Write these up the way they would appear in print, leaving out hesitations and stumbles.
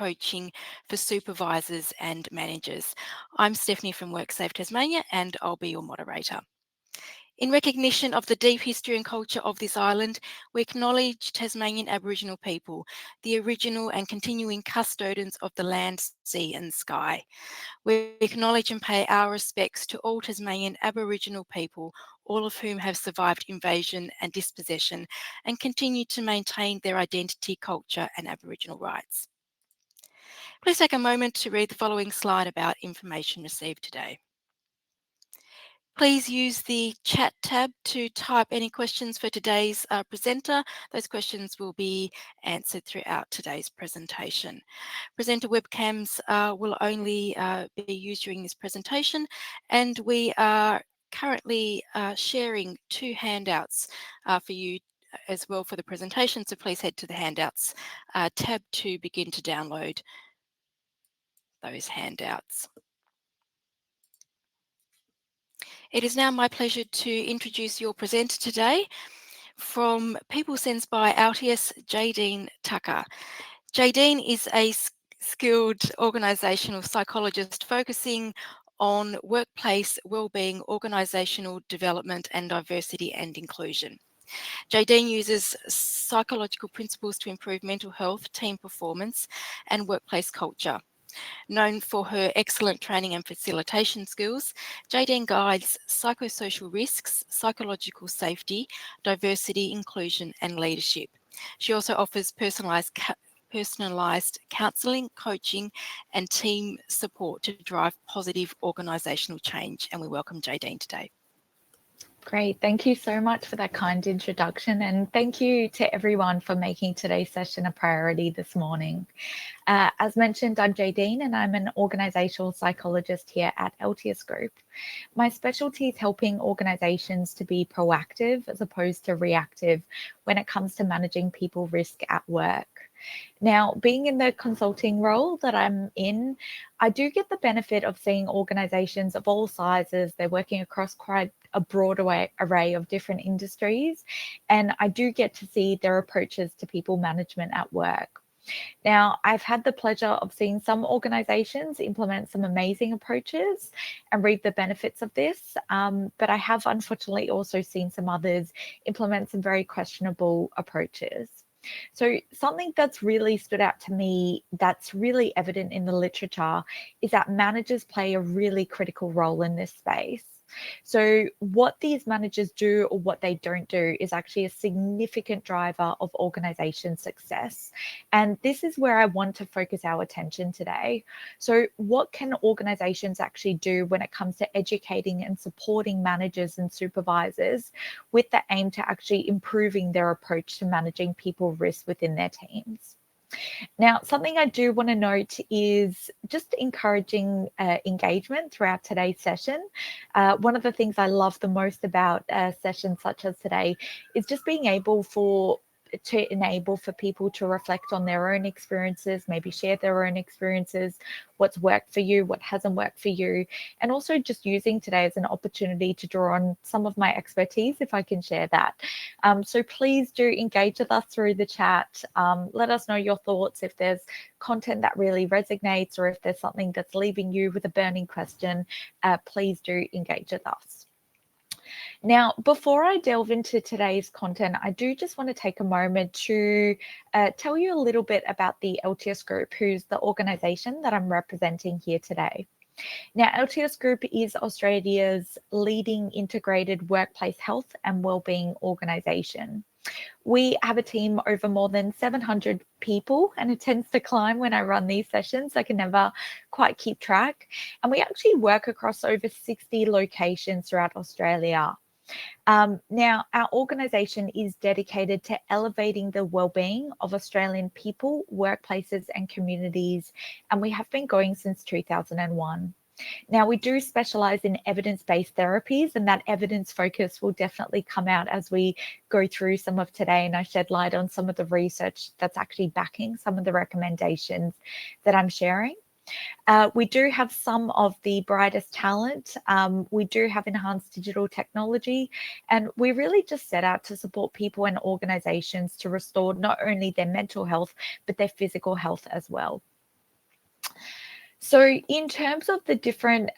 coaching for supervisors and managers. I'm Stephanie from WorkSafe Tasmania, and I'll be your moderator. In recognition of the deep history and culture of this island, we acknowledge Tasmanian Aboriginal people, the original and continuing custodians of the land, sea and sky. We acknowledge and pay our respects to all Tasmanian Aboriginal people, all of whom have survived invasion and dispossession and continue to maintain their identity, culture and Aboriginal rights. Please take a moment to read the following slide about information received today. Please use the chat tab to type any questions for today's presenter. Those questions will be answered throughout today's presentation. Presenter webcams will only be used during this presentation, and we are currently sharing 2 handouts for you as well for the presentation, so please head to the handouts tab to begin to download those handouts. It is now my pleasure to introduce your presenter today. From PeopleSense by Altius, Jaydene Tucker. Jaydene is a skilled organisational psychologist focusing on workplace wellbeing, organisational development and diversity and inclusion. Jaydene uses psychological principles to improve mental health, team performance and workplace culture. Known for her excellent training and facilitation skills, Jaydene guides psychosocial risks, psychological safety, diversity, inclusion and leadership. She also offers personalised counselling, coaching and team support to drive positive organisational change. And we welcome Jaydene today. Great. Thank you so much for that kind introduction, and thank you to everyone for making today's session a priority this morning. As mentioned, I'm Jaydene and I'm an organisational psychologist here at Altius Group. My specialty is helping organisations to be proactive as opposed to reactive when it comes to managing people risk at work. Now, being in the consulting role that I'm in, I do get the benefit of seeing organisations of all sizes. They're working across quite a broad array of different industries, and I do get to see their approaches to people management at work. Now, I've had the pleasure of seeing some organisations implement some amazing approaches and reap the benefits of this, but I have unfortunately also seen some others implement some very questionable approaches. So something that's really stood out to me that's really evident in the literature is that managers play a really critical role in this space. So what these managers do or what they don't do is actually a significant driver of organization success. And this is where I want to focus our attention today. So what can organizations actually do when it comes to educating and supporting managers and supervisors with the aim to actually improving their approach to managing people risk within their teams? Now, something I do want to note is just encouraging engagement throughout today's session. One of the things I love the most about sessions such as today is just being able to enable for people to reflect on their own experiences, maybe share their own experiences, what's worked for you, what hasn't worked for you, and also just using today as an opportunity to draw on some of my expertise if I can share that. So please do engage with us through the chat. Let us know your thoughts if there's content that really resonates or if there's something that's leaving you with a burning question. Please do engage with us. Now, before I delve into today's content, I do just want to take a moment to tell you a little bit about the Altius Group, who's the organisation that I'm representing here today. Now, Altius Group is Australia's leading integrated workplace health and wellbeing organisation. We have a team over more than 700 people, and it tends to climb when I run these sessions. I can never quite keep track. And we actually work across over 60 locations throughout Australia. Now, our organisation is dedicated to elevating the wellbeing of Australian people, workplaces and communities, and we have been going since 2001. Now, we do specialise in evidence-based therapies, and that evidence focus will definitely come out as we go through some of today, and I shed light on some of the research that's actually backing some of the recommendations that I'm sharing. We do have some of the brightest talent. We do have enhanced digital technology, and we really just set out to support people and organisations to restore not only their mental health, but their physical health as well. So in terms of the different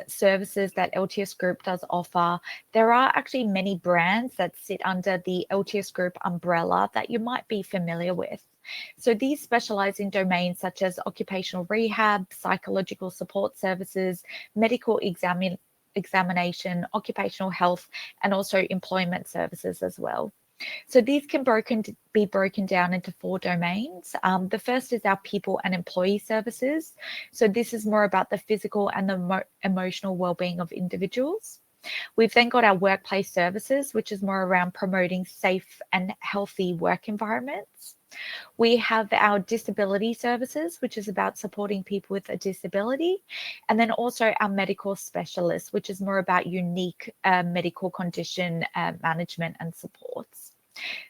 services that Altius Group does offer, there are actually many brands that sit under the Altius Group umbrella that you might be familiar with. So these specialize in domains such as occupational rehab, psychological support services, medical examination, occupational health, and also employment services as well. So these can be broken down into 4 domains. The first is our people and employee services. So this is more about the physical and the emotional well-being of individuals. We've then got our workplace services, which is more around promoting safe and healthy work environments. We have our disability services, which is about supporting people with a disability. And then also our medical specialists, which is more about unique medical condition management and supports.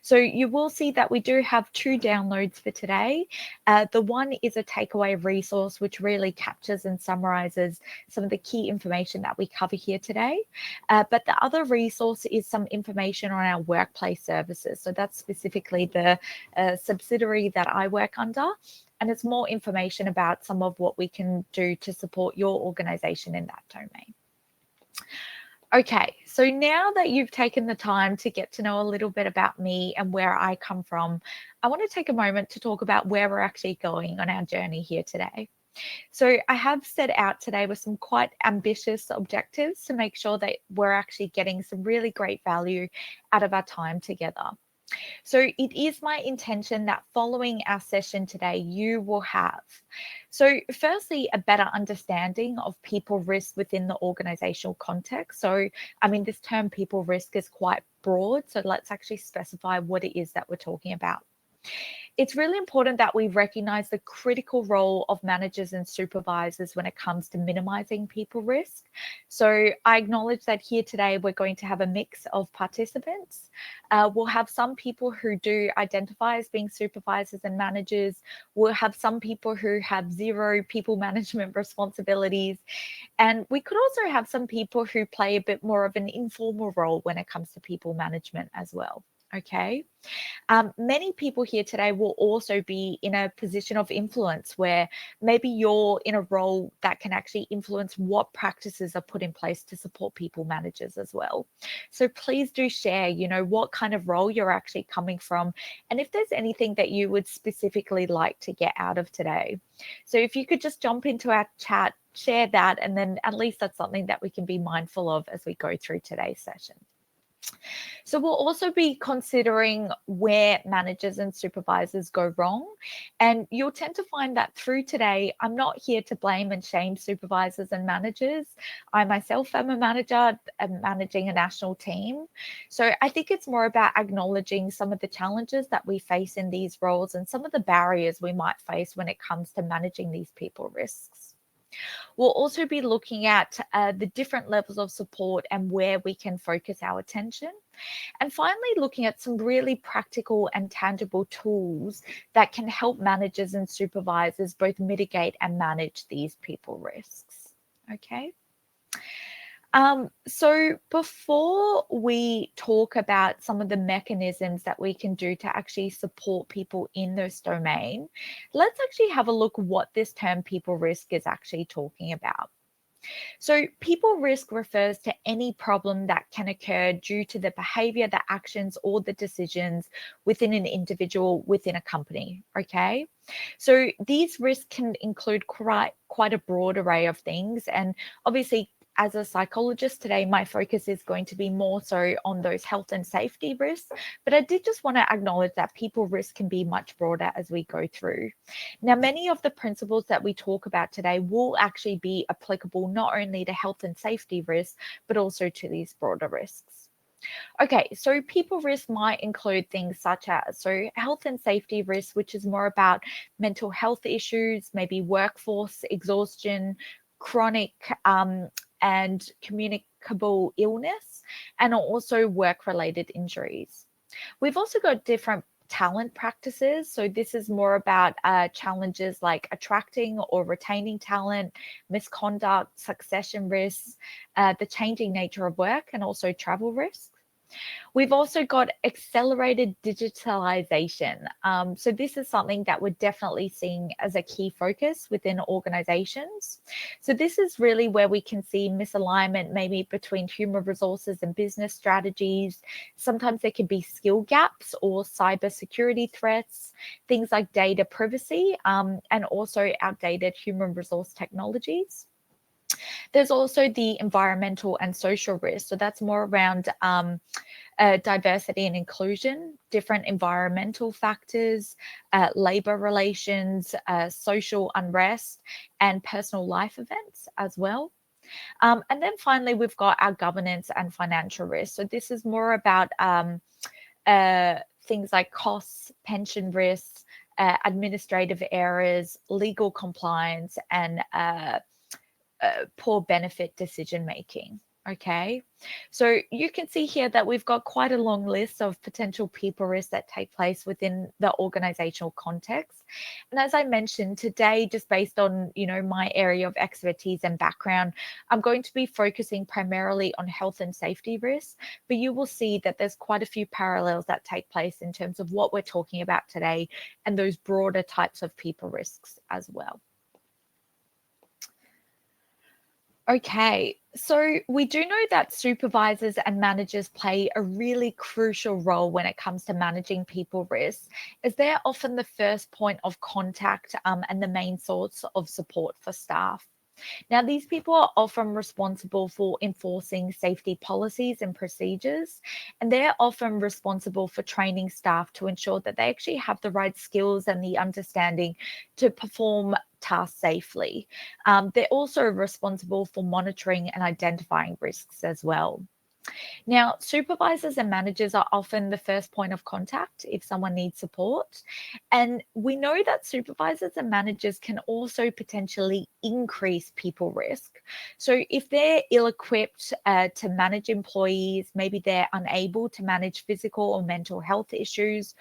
So you will see that we do have 2 downloads for today. The one is a takeaway resource, which really captures and summarizes some of the key information that we cover here today. But the other resource is some information on our workplace services. So that's specifically the subsidiary that I work under. And it's more information about some of what we can do to support your organization in that domain. Okay, so now that you've taken the time to get to know a little bit about me and where I come from, I want to take a moment to talk about where we're actually going on our journey here today. So I have set out today with some quite ambitious objectives to make sure that we're actually getting some really great value out of our time together. So it is my intention that following our session today, you will have, so firstly, a better understanding of people risk within the organizational context. So, I mean, this term people risk is quite broad. So let's actually specify what it is that we're talking about. It's really important that we recognize the critical role of managers and supervisors when it comes to minimizing people risk. So I acknowledge that here today we're going to have a mix of participants. We'll have some people who do identify as being supervisors and managers. We'll have some people who have 0 people management responsibilities. And we could also have some people who play a bit more of an informal role when it comes to people management as well. Okay. Many people here today will also be in a position of influence where maybe you're in a role that can actually influence what practices are put in place to support people managers as well. So please do share, what kind of role you're actually coming from, and if there's anything that you would specifically like to get out of today. So if you could just jump into our chat, share that, and then at least that's something that we can be mindful of as we go through today's session. So we'll also be considering where managers and supervisors go wrong. And you'll tend to find that through today, I'm not here to blame and shame supervisors and managers. I myself am a manager and managing a national team. So I think it's more about acknowledging some of the challenges that we face in these roles and some of the barriers we might face when it comes to managing these people risks. We'll also be looking at the different levels of support and where we can focus our attention. And finally, looking at some really practical and tangible tools that can help managers and supervisors both mitigate and manage these people risks. Okay. So before we talk about some of the mechanisms that we can do to actually support people in this domain, let's actually have a look what this term people risk is actually talking about. So people risk refers to any problem that can occur due to the behavior, the actions, or the decisions within an individual within a company, okay? So these risks can include quite a broad array of things, and obviously as a psychologist today, my focus is going to be more so on those health and safety risks. But I did just want to acknowledge that people risk can be much broader as we go through. Now, many of the principles that we talk about today will actually be applicable not only to health and safety risks, but also to these broader risks. Okay, so people risk might include things such as health and safety risks, which is more about mental health issues, maybe workforce exhaustion, chronic and communicable illness, and also work-related injuries. We've also got different talent practices. So this is more about challenges like attracting or retaining talent, misconduct, succession risks, the changing nature of work, and also travel risks. We've also got accelerated digitalization. So this is something that we're definitely seeing as a key focus within organizations. So this is really where we can see misalignment maybe between human resources and business strategies. Sometimes there can be skill gaps or cybersecurity threats, things like data privacy, and also outdated human resource technologies. There's also the environmental and social risk. So that's more around diversity and inclusion, different environmental factors, labor relations, social unrest, and personal life events as well. And then finally, we've got our governance and financial risk. So this is more about things like costs, pension risks, administrative errors, legal compliance, and poor benefit decision making. Okay, so you can see here that we've got quite a long list of potential people risks that take place within the organizational context. And as I mentioned today, just based on, my area of expertise and background, I'm going to be focusing primarily on health and safety risks, but you will see that there's quite a few parallels that take place in terms of what we're talking about today and those broader types of people risks as well. Okay, so we do know that supervisors and managers play a really crucial role when it comes to managing people risks, as they're often the first point of contact and the main source of support for staff. Now, these people are often responsible for enforcing safety policies and procedures, and they're often responsible for training staff to ensure that they actually have the right skills and the understanding to perform tasks safely. They're also responsible for monitoring and identifying risks as well. Now, supervisors and managers are often the first point of contact if someone needs support. And we know that supervisors and managers can also potentially increase people risk. So if they're ill-equipped to manage employees, maybe they're unable to manage physical or mental health issues,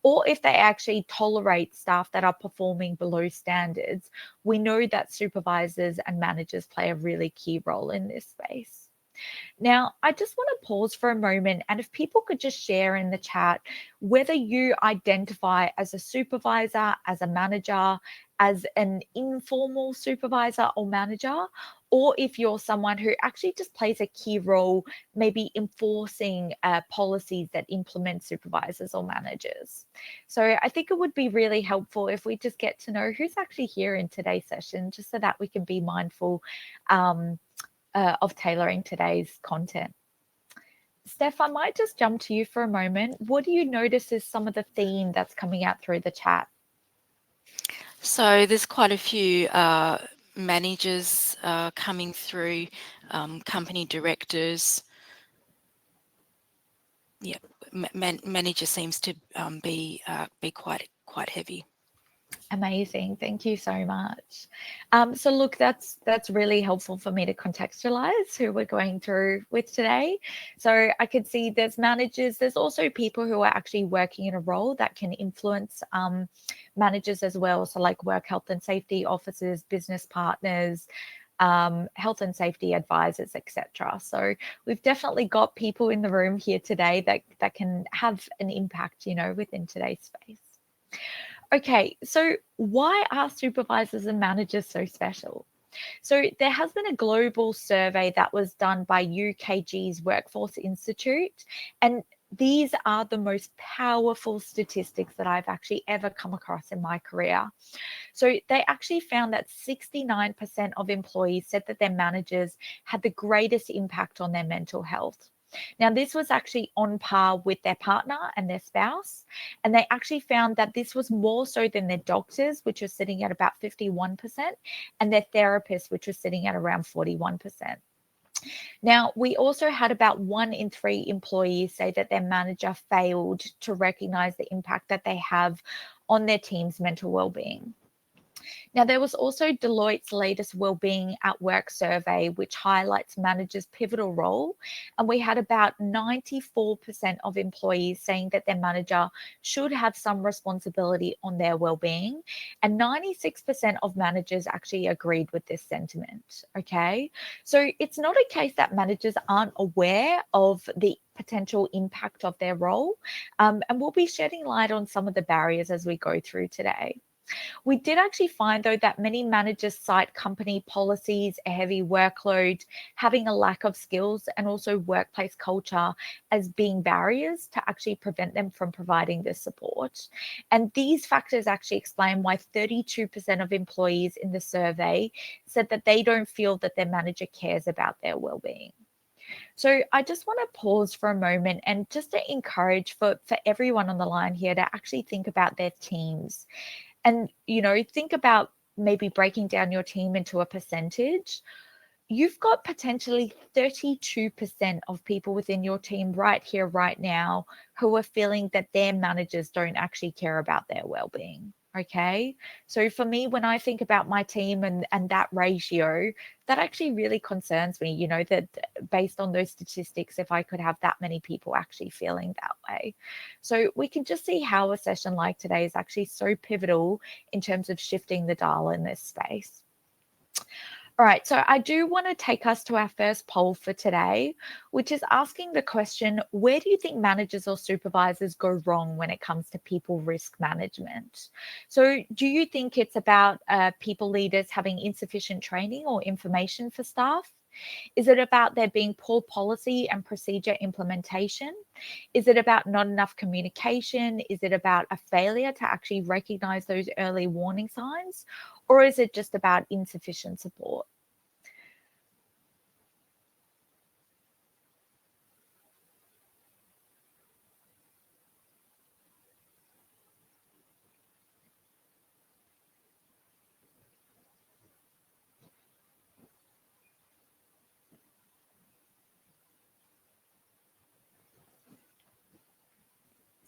or if they actually tolerate staff that are performing below standards, we know that supervisors and managers play a really key role in this space. Now, I just want to pause for a moment, and if people could just share in the chat whether you identify as a supervisor, as a manager, as an informal supervisor or manager, or if you're someone who actually just plays a key role, maybe enforcing policies that implement supervisors or managers. So I think it would be really helpful if we just get to know who's actually here in today's session, just so that we can be mindful of tailoring today's content. Steph, I might just jump to you for a moment. What do you notice is some of the theme that's coming out through the chat? So there's quite a few managers coming through, company directors. Yeah, manager seems to be quite heavy. Amazing. Thank you so much. So look, that's really helpful for me to contextualize who we're going through with today. So I could see there's managers, there's also people who are actually working in a role that can influence managers as well. So like work health and safety officers, business partners, health and safety advisors, etc. So we've definitely got people in the room here today that can have an impact, within today's space. Okay, so why are supervisors and managers so special? So there has been a global survey that was done by UKG's Workforce Institute, and these are the most powerful statistics that I've actually ever come across in my career. So they actually found that 69% of employees said that their managers had the greatest impact on their mental health. Now, this was actually on par with their partner and their spouse, and they actually found that this was more so than their doctors, which was sitting at about 51%, and their therapists, which was sitting at around 41%. Now, we also had about 1 in 3 employees say that their manager failed to recognize the impact that they have on their team's mental well-being. Now, there was also Deloitte's latest Wellbeing at Work survey, which highlights managers' pivotal role. And we had about 94% of employees saying that their manager should have some responsibility on their wellbeing. And 96% of managers actually agreed with this sentiment. Okay. So it's not a case that managers aren't aware of the potential impact of their role. And we'll be shedding light on some of the barriers as we go through today. We did actually find, though, that many managers cite company policies, a heavy workload, having a lack of skills, and also workplace culture as being barriers to actually prevent them from providing this support. And these factors actually explain why 32% of employees in the survey said that they don't feel that their manager cares about their well-being. So I just want to pause for a moment and just to encourage for everyone on the line here to actually think about their teams. And, think about maybe breaking down your team into a percentage. You've got potentially 32% of people within your team right here, right now, who are feeling that their managers don't actually care about their well-being. Okay. So for me, when I think about my team and that ratio, that actually really concerns me, that based on those statistics, if I could have that many people actually feeling that way. So we can just see how a session like today is actually so pivotal in terms of shifting the dial in this space. All right, so I do want to take us to our first poll for today, which is asking the question, where do you think managers or supervisors go wrong when it comes to people risk management? So do you think it's about people leaders having insufficient training or information for staff? Is it about there being poor policy and procedure implementation? Is it about not enough communication? Is it about a failure to actually recognize those early warning signs? Or is it just about insufficient support?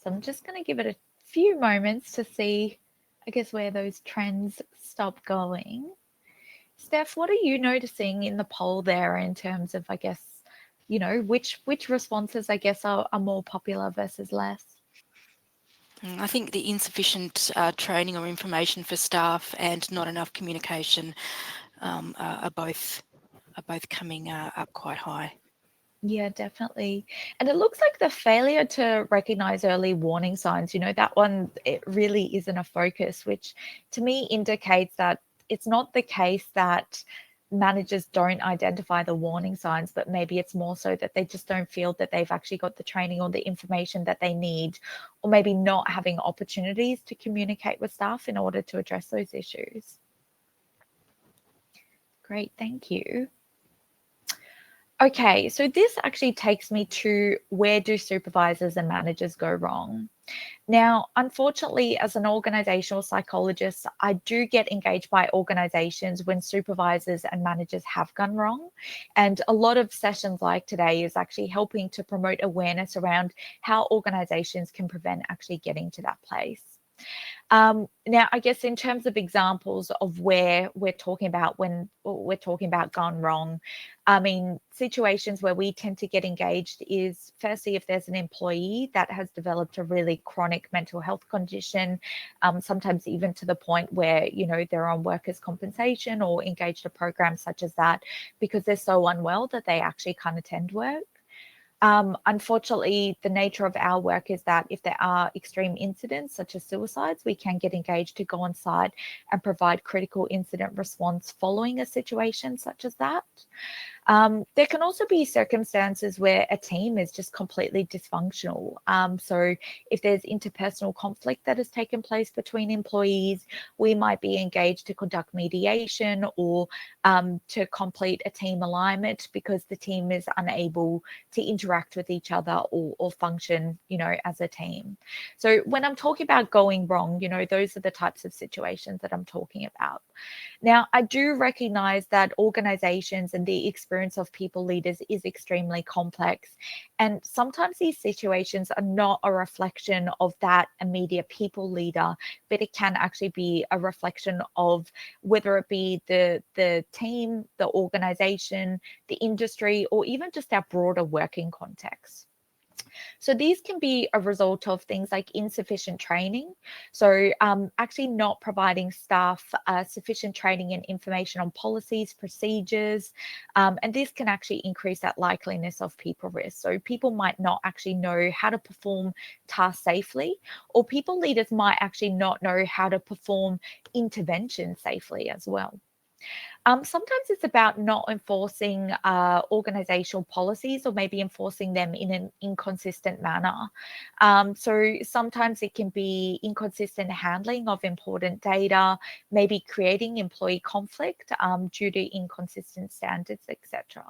So I'm just going to give it a few moments to see, I guess, where those trends stop going. Steph, what are you noticing in the poll there in terms of, I guess, which responses, I guess, are more popular versus less? I think the insufficient training or information for staff and not enough communication are both coming up quite high. Yeah, definitely. And it looks like the failure to recognize early warning signs, that one, it really isn't a focus, which to me indicates that it's not the case that managers don't identify the warning signs, but maybe it's more so that they just don't feel that they've actually got the training or the information that they need, or maybe not having opportunities to communicate with staff in order to address those issues. Great, thank you. Okay, so this actually takes me to where do supervisors and managers go wrong? Now, unfortunately, as an organizational psychologist, I do get engaged by organizations when supervisors and managers have gone wrong. And a lot of sessions like today is actually helping to promote awareness around how organizations can prevent actually getting to that place. Now, I guess in terms of examples of where we're talking about when we're talking about gone wrong, I mean, situations where we tend to get engaged is firstly if there's an employee that has developed a really chronic mental health condition, sometimes even to the point where, they're on workers' compensation or engaged a program such as that because they're so unwell that they actually can't attend work. Unfortunately, the nature of our work is that if there are extreme incidents such as suicides, we can get engaged to go on site and provide critical incident response following a situation such as that. There can also be circumstances where a team is just completely dysfunctional. So if there's interpersonal conflict that has taken place between employees, we might be engaged to conduct mediation or to complete a team alignment because the team is unable to interact with each other or function, as a team. So when I'm talking about going wrong, those are the types of situations that I'm talking about. Now, I do recognize that organizations and the experience of people leaders is extremely complex. And sometimes these situations are not a reflection of that immediate people leader, but it can actually be a reflection of whether it be the team, the organization, the industry, or even just our broader working context. So these can be a result of things like insufficient training. So actually not providing staff sufficient training and information on policies, procedures, and this can actually increase that likeliness of people risk. So people might not actually know how to perform tasks safely, or people leaders might actually not know how to perform intervention safely as well. Sometimes it's about not enforcing organizational policies or maybe enforcing them in an inconsistent manner. So sometimes it can be inconsistent handling of important data, maybe creating employee conflict due to inconsistent standards, etc.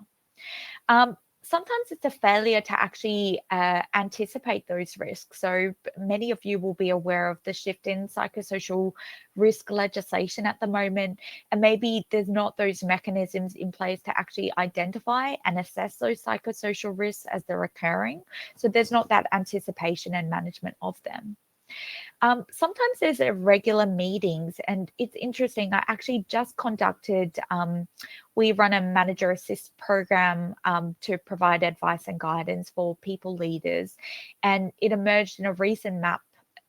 Sometimes it's a failure to actually anticipate those risks. So many of you will be aware of the shift in psychosocial risk legislation at the moment, and maybe there's not those mechanisms in place to actually identify and assess those psychosocial risks as they're occurring. So there's not that anticipation and management of them. Sometimes there's irregular meetings, and it's interesting. I actually just conducted, we run a manager assist program to provide advice and guidance for people leaders. And it emerged in a recent map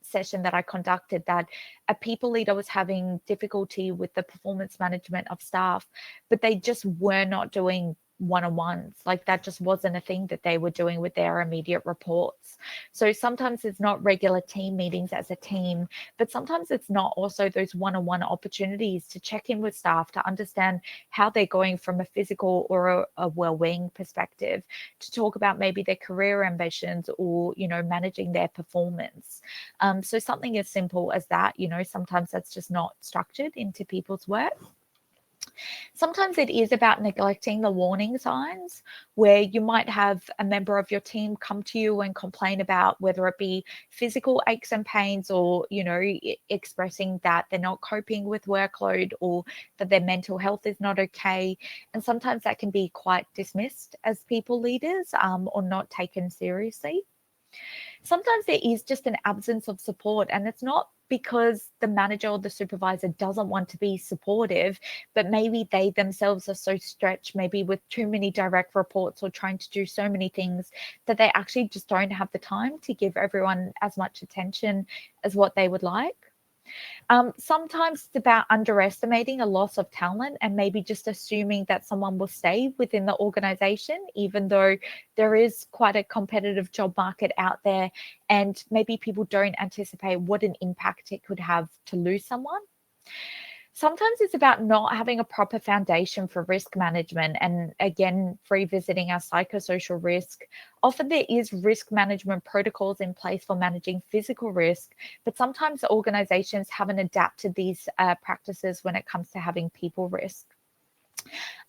session that I conducted that a people leader was having difficulty with the performance management of staff, but they just were not doing one-on-ones. Like that just wasn't a thing that they were doing with their immediate reports. So sometimes it's not regular team meetings as a team, but sometimes it's not also those one-on-one opportunities to check in with staff to understand how they're going from a physical or a well-being perspective, to talk about maybe their career ambitions or, you know, managing their performance. So something as simple as that, you know, sometimes that's just not structured into people's work. Sometimes it is about neglecting the warning signs, where you might have a member of your team come to you and complain about whether it be physical aches and pains, or, you know, expressing that they're not coping with workload or that their mental health is not okay. And sometimes that can be quite dismissed as people leaders, or not taken seriously. Sometimes there is just an absence of support, and it's not because the manager or the supervisor doesn't want to be supportive, but maybe they themselves are so stretched, maybe with too many direct reports or trying to do so many things, that they actually just don't have the time to give everyone as much attention as what they would like. Sometimes it's about underestimating a loss of talent and maybe just assuming that someone will stay within the organization, even though there is quite a competitive job market out there, and maybe people don't anticipate what an impact it could have to lose someone. Sometimes it's about not having a proper foundation for risk management. And again, revisiting our psychosocial risk, often there is risk management protocols in place for managing physical risk, but sometimes organizations haven't adapted these practices when it comes to having people risk.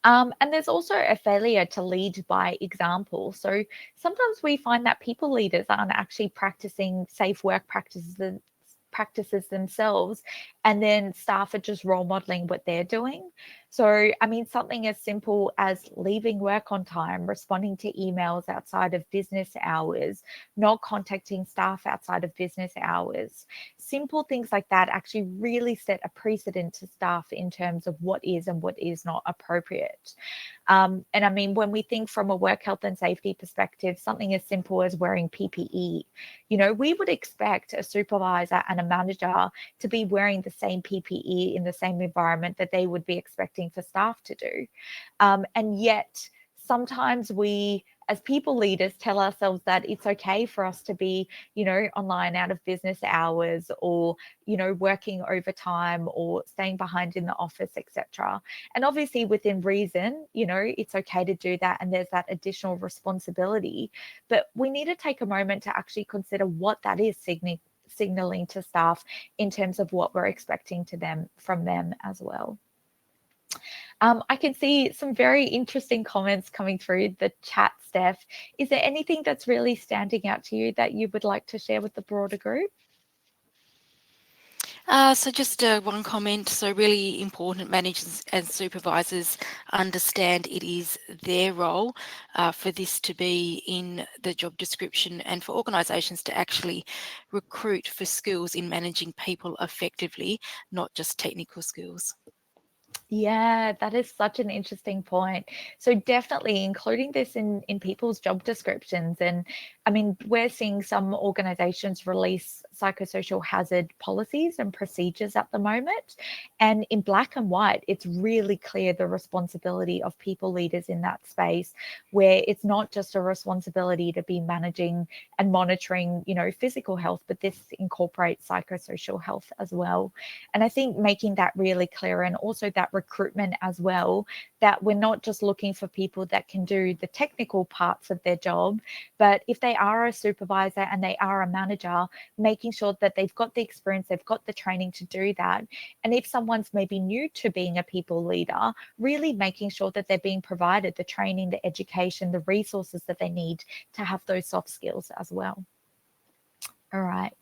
And there's also a failure to lead by example. So sometimes we find that people leaders aren't actually practicing safe work practices themselves, and then staff are just role modeling what they're doing. So, I mean, something as simple as leaving work on time, responding to emails outside of business hours, not contacting staff outside of business hours. Simple things like that actually really set a precedent to staff in terms of what is and what is not appropriate. And I mean, when we think from a work health and safety perspective, something as simple as wearing PPE, you know, we would expect a supervisor and a manager to be wearing the same PPE in the same environment that they would be expecting for staff to do. And yet, sometimes we, as people leaders, tell ourselves that it's okay for us to be, you know, online out of business hours, or, you know, working overtime or staying behind in the office, etc. And obviously within reason, you know, it's okay to do that, and there's that additional responsibility. But we need to take a moment to actually consider what that is signaling to staff in terms of what we're expecting from them as well. I can see some very interesting comments coming through the chat, Steph. Is there anything that's really standing out to you that you would like to share with the broader group? So just one comment. So really important, managers and supervisors understand it is their role for this to be in the job description, and for organisations to actually recruit for skills in managing people effectively, not just technical skills. Yeah, that is such an interesting point. So definitely including this in people's job descriptions. And I mean, we're seeing some organizations release psychosocial hazard policies and procedures at the moment. And in black and white, it's really clear the responsibility of people leaders in that space, where it's not just a responsibility to be managing and monitoring, physical health, but this incorporates psychosocial health as well. And I think making that really clear, and also that recruitment as well, that we're not just looking for people that can do the technical parts of their job, but if they are a supervisor and they are a manager, making sure that they've got the experience, they've got the training to do that. And if someone's maybe new to being a people leader, really making sure that they're being provided the training, the education, the resources that they need to have those soft skills as well. All right.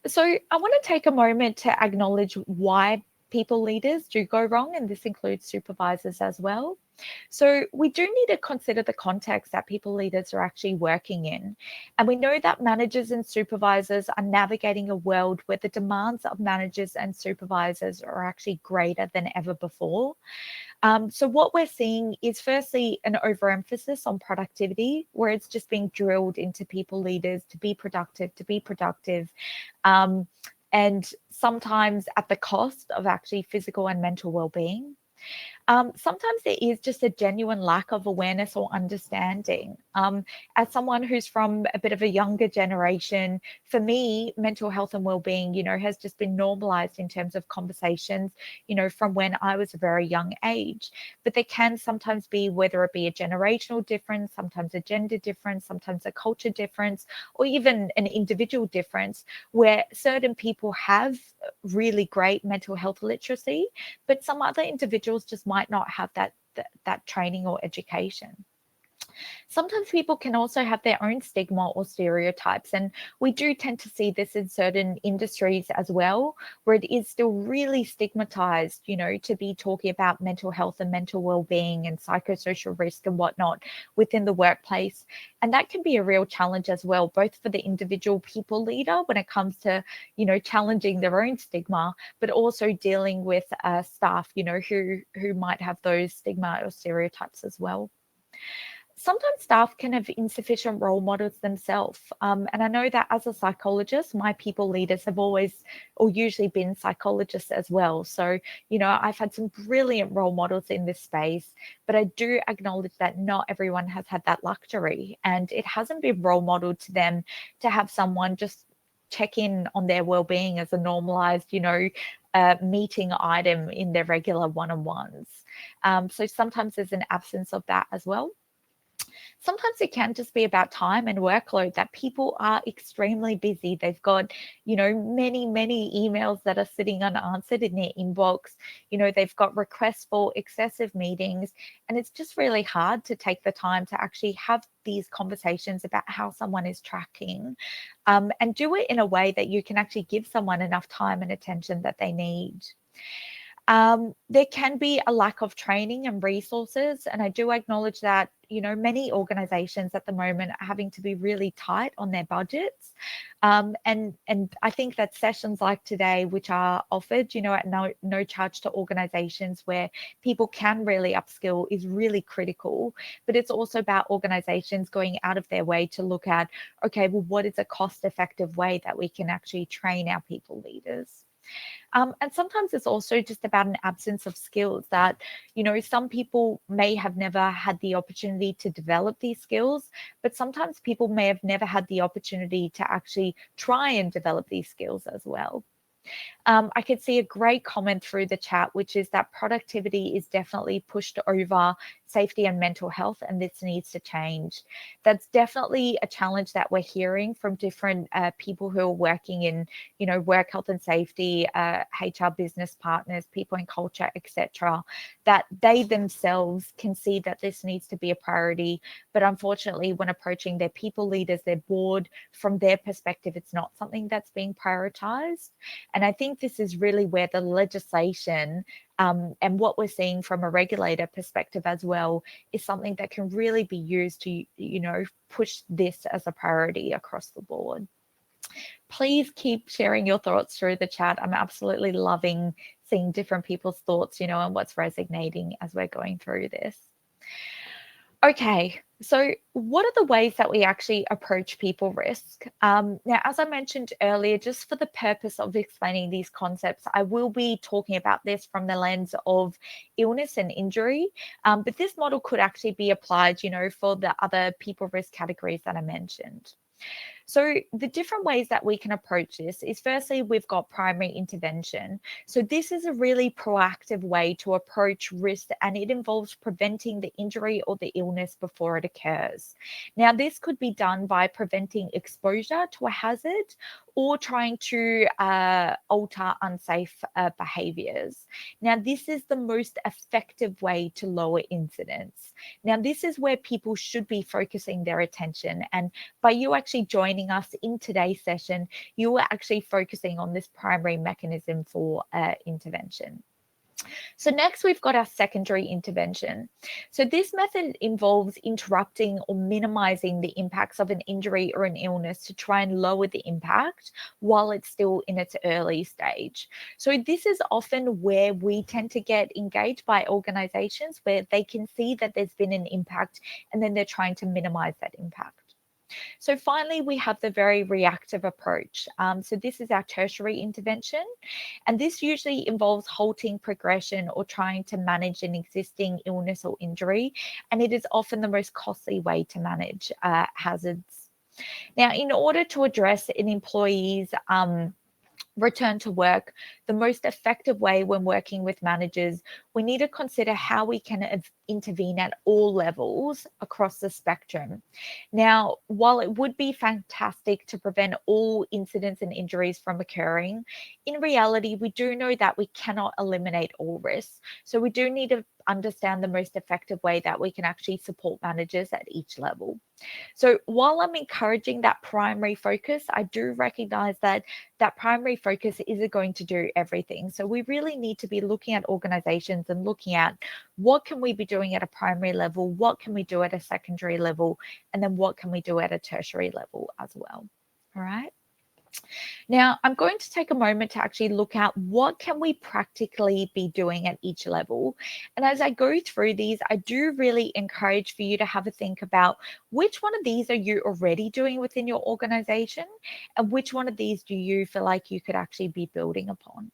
So I want to take a moment to acknowledge why people leaders do go wrong, and this includes supervisors as well. So we do need to consider the context that people leaders are actually working in. And we know that managers and supervisors are navigating a world where the demands of managers and supervisors are actually greater than ever before. So what we're seeing is firstly an overemphasis on productivity, where it's just being drilled into people leaders to be productive, and sometimes at the cost of actually physical and mental well-being. Sometimes there is just a genuine lack of awareness or understanding. As someone who's from a bit of a younger generation, for me, mental health and well-being, has just been normalized in terms of conversations, from when I was a very young age. But there can sometimes be, whether it be a generational difference, sometimes a gender difference, sometimes a culture difference, or even an individual difference, where certain people have really great mental health literacy, but some other individuals just might not have that training or education. Sometimes people can also have their own stigma or stereotypes, and we do tend to see this in certain industries as well, where it is still really stigmatized, to be talking about mental health and mental well-being and psychosocial risk and whatnot within the workplace. And that can be a real challenge as well, both for the individual people leader when it comes to, challenging their own stigma, but also dealing with staff, who might have those stigma or stereotypes as well. Sometimes staff can have insufficient role models themselves. And I know that as a psychologist, my people leaders have always or usually been psychologists as well. So, I've had some brilliant role models in this space, but I do acknowledge that not everyone has had that luxury, and it hasn't been role modeled to them to have someone just check in on their well-being as a normalized, meeting item in their regular one-on-ones. So sometimes there's an absence of that as well. Sometimes it can just be about time and workload, that people are extremely busy. They've got, many, many emails that are sitting unanswered in their inbox. They've got requests for excessive meetings, and it's just really hard to take the time to actually have these conversations about how someone is tracking, and do it in a way that you can actually give someone enough time and attention that they need. There can be a lack of training and resources, and I do acknowledge that, many organizations at the moment are having to be really tight on their budgets. And I think that sessions like today, which are offered, at no charge to organizations, where people can really upskill, is really critical. But it's also about organizations going out of their way to look at, okay, well, what is a cost-effective way that we can actually train our people leaders? And sometimes it's also just about an absence of skills that, some people may have never had the opportunity to develop these skills, but sometimes people may have never had the opportunity to actually try and develop these skills as well. I could see a great comment through the chat, which is that productivity is definitely pushed over safety and mental health, and this needs to change. That's definitely a challenge that we're hearing from different people who are working in, work health and safety, HR business partners, people in culture, etc., that they themselves can see that this needs to be a priority. But unfortunately, when approaching their people leaders, their board, from their perspective, it's not something that's being prioritized. And I think this is really where the legislation, and what we're seeing from a regulator perspective as well, is something that can really be used to, push this as a priority across the board. Please keep sharing your thoughts through the chat. I'm absolutely loving seeing different people's thoughts, and what's resonating as we're going through this. Okay, so what are the ways that we actually approach people risk? Now, as I mentioned earlier, just for the purpose of explaining these concepts, I will be talking about this from the lens of illness and injury, but this model could actually be applied, for the other people risk categories that I mentioned. So, the different ways that we can approach this is firstly, we've got primary intervention. So, this is a really proactive way to approach risk, and it involves preventing the injury or the illness before it occurs. Now, this could be done by preventing exposure to a hazard or trying to alter unsafe behaviors. Now, this is the most effective way to lower incidence. Now, this is where people should be focusing their attention. And by you actually joining us in today's session, you are actually focusing on this primary mechanism for intervention. So next we've got our secondary intervention. So this method involves interrupting or minimizing the impacts of an injury or an illness to try and lower the impact while it's still in its early stage. So this is often where we tend to get engaged by organizations where they can see that there's been an impact and then they're trying to minimize that impact. So finally, we have the very reactive approach. So this is our tertiary intervention, and this usually involves halting progression or trying to manage an existing illness or injury, and it is often the most costly way to manage hazards. Now, in order to address an employee's return to work, the most effective way when working with managers, we need to consider how we can intervene at all levels across the spectrum. Now, while it would be fantastic to prevent all incidents and injuries from occurring, in reality, we do know that we cannot eliminate all risks. So we do need to understand the most effective way that we can actually support managers at each level. So while I'm encouraging that primary focus, I do recognize that that primary focus isn't going to do everything. So we really need to be looking at organizations and looking at what can we be doing at a primary level, what can we do at a secondary level, and then what can we do at a tertiary level as well. All right. Now, I'm going to take a moment to actually look at what can we practically be doing at each level. And as I go through these, I do really encourage for you to have a think about which one of these are you already doing within your organization, and which one of these do you feel like you could actually be building upon.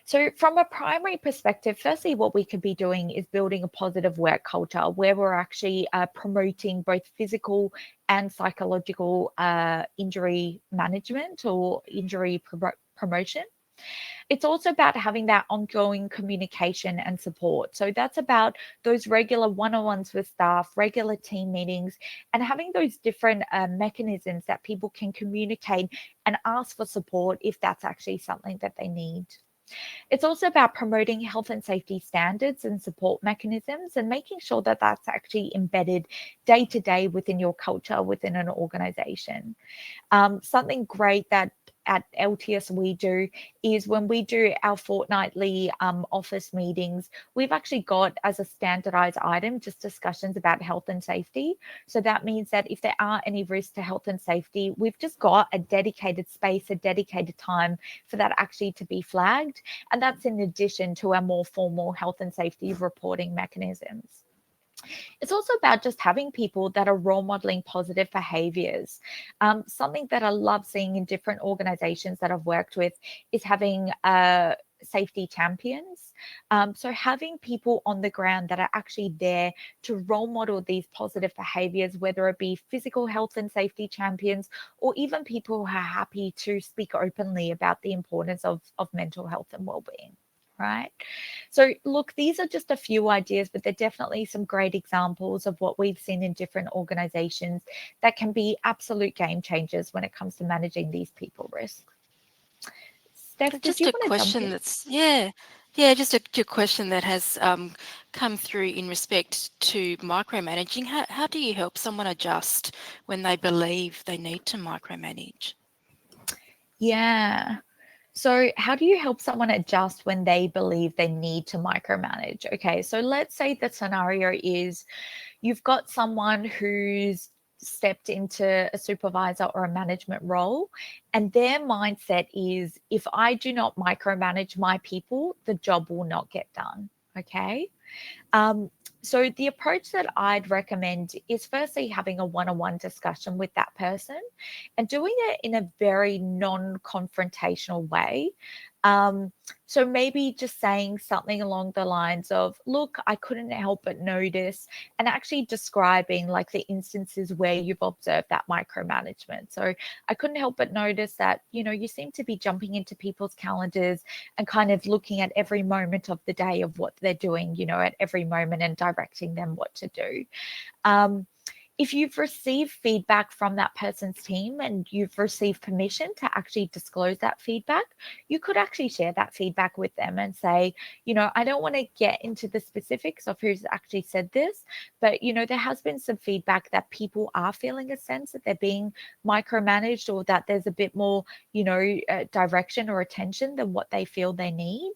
So, from a primary perspective, firstly, what we could be doing is building a positive work culture where we're actually promoting both physical and psychological injury management or injury promotion. It's also about having that ongoing communication and support. So that's about those regular one-on-ones with staff, regular team meetings, and having those different mechanisms that people can communicate and ask for support if that's actually something that they need. It's also about promoting health and safety standards and support mechanisms and making sure that that's actually embedded day to day within your culture within an organization. Something great that at Altius we do is when we do our fortnightly office meetings, we've actually got as a standardized item just discussions about health and safety. So that means that if there are any risks to health and safety, we've just got a dedicated space, a dedicated time for that actually to be flagged. And that's in addition to our more formal health and safety reporting mechanisms. It's also about just having people that are role modeling positive behaviors. Something that I love seeing in different organizations that I've worked with is having safety champions. So having people on the ground that are actually there to role model these positive behaviors, whether it be physical health and safety champions, or even people who are happy to speak openly about the importance of mental health and well-being. Right. So, look, these are just a few ideas, but they're definitely some great examples of what we've seen in different organizations that can be absolute game changers when it comes to managing these people risks. Steph, did Just you a want to jump in? question yeah, just a question that has come through in respect to micromanaging. How do you help someone adjust when they believe they need to micromanage? Yeah. So, how do you help someone adjust when they believe they need to micromanage? Okay, so let's say the scenario is you've got someone who's stepped into a supervisor or a management role, and their mindset is if I do not micromanage my people, the job will not get done. Okay. So the approach that I'd recommend is firstly having a one-on-one discussion with that person and doing it in a very non-confrontational way. So maybe just saying something along the lines of, look, I couldn't help but notice, and actually describing like the instances where you've observed that micromanagement. So I couldn't help but notice that, you seem to be jumping into people's calendars and kind of looking at every moment of the day of what they're doing, at every moment and directing them what to do. Um, if you've received feedback from that person's team and you've received permission to actually disclose that feedback, you could actually share that feedback with them and say, I don't want to get into the specifics of who's actually said this, but, there has been some feedback that people are feeling a sense that they're being micromanaged, or that there's a bit more, direction or attention than what they feel they need.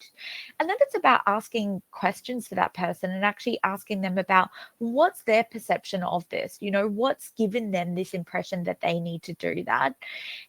And then it's about asking questions to that person and actually asking them about what's their perception of this, what's given them this impression that they need to do that.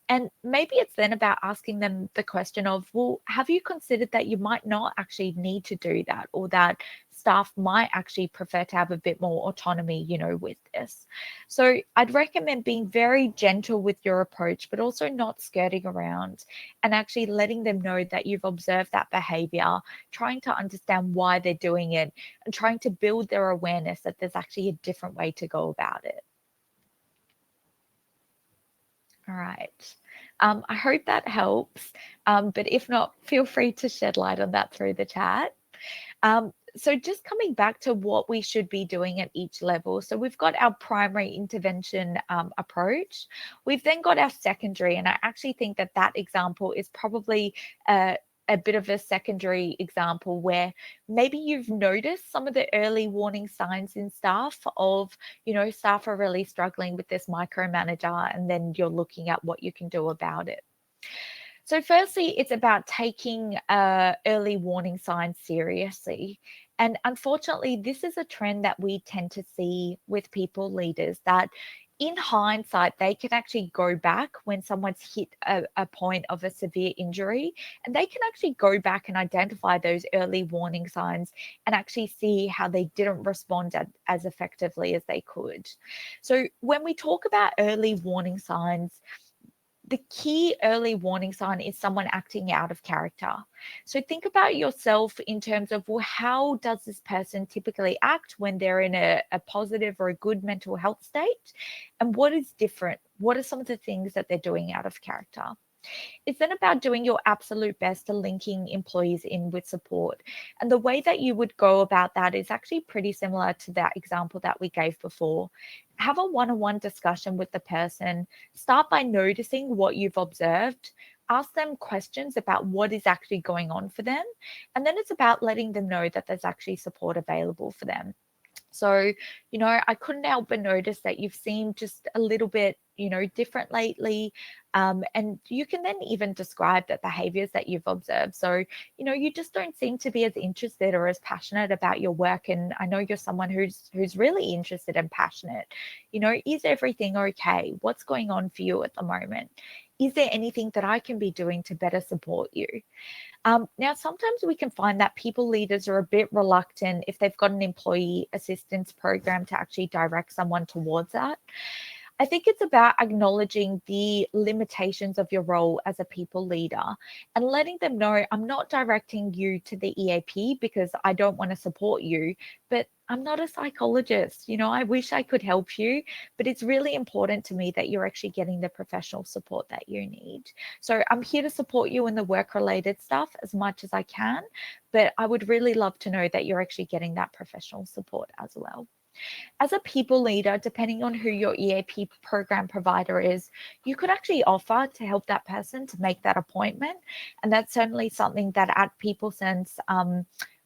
And maybe it's then about asking them the question of, well, have you considered that you might not actually need to do that, or that staff might actually prefer to have a bit more autonomy, with this? So I'd recommend being very gentle with your approach, but also not skirting around, and actually letting them know that you've observed that behavior, trying to understand why they're doing it, and trying to build their awareness that there's actually a different way to go about it. All right. I hope that helps. But if not, feel free to shed light on that through the chat. So just coming back to what we should be doing at each level. So we've got our primary intervention approach. We've then got our secondary, and I actually think that that example is probably a bit of a secondary example where maybe you've noticed some of the early warning signs in staff of, staff are really struggling with this micromanager, and then you're looking at what you can do about it. So firstly, it's about taking early warning signs seriously. And unfortunately, this is a trend that we tend to see with people leaders, that in hindsight, they can actually go back when someone's hit a point of a severe injury, and they can actually go back and identify those early warning signs and actually see how they didn't respond as effectively as they could. So when we talk about early warning signs, the key early warning sign is someone acting out of character. So think about yourself in terms of, well, how does this person typically act when they're in a positive or a good mental health state? And what is different? What are some of the things that they're doing out of character? It's then about doing your absolute best to linking employees in with support. And the way that you would go about that is actually pretty similar to that example that we gave before. Have a one-on-one discussion with the person. Start by noticing what you've observed. Ask them questions about what is actually going on for them. And then it's about letting them know that there's actually support available for them. So, I couldn't help but notice that you've seemed just a little bit, different lately. And you can then even describe the behaviors that you've observed. So, you just don't seem to be as interested or as passionate about your work. And I know you're someone who's really interested and passionate. Is everything okay? What's going on for you at the moment? Is there anything that I can be doing to better support you? Now, sometimes we can find that people leaders are a bit reluctant if they've got an employee assistance program to actually direct someone towards that. I think it's about acknowledging the limitations of your role as a people leader and letting them know, I'm not directing you to the EAP because I don't want to support you, but I'm not a psychologist. I wish I could help you, but it's really important to me that you're actually getting the professional support that you need. So I'm here to support you in the work-related stuff as much as I can, but I would really love to know that you're actually getting that professional support as well. As a people leader, depending on who your EAP program provider is, you could actually offer to help that person to make that appointment. And that's certainly something that at PeopleSense,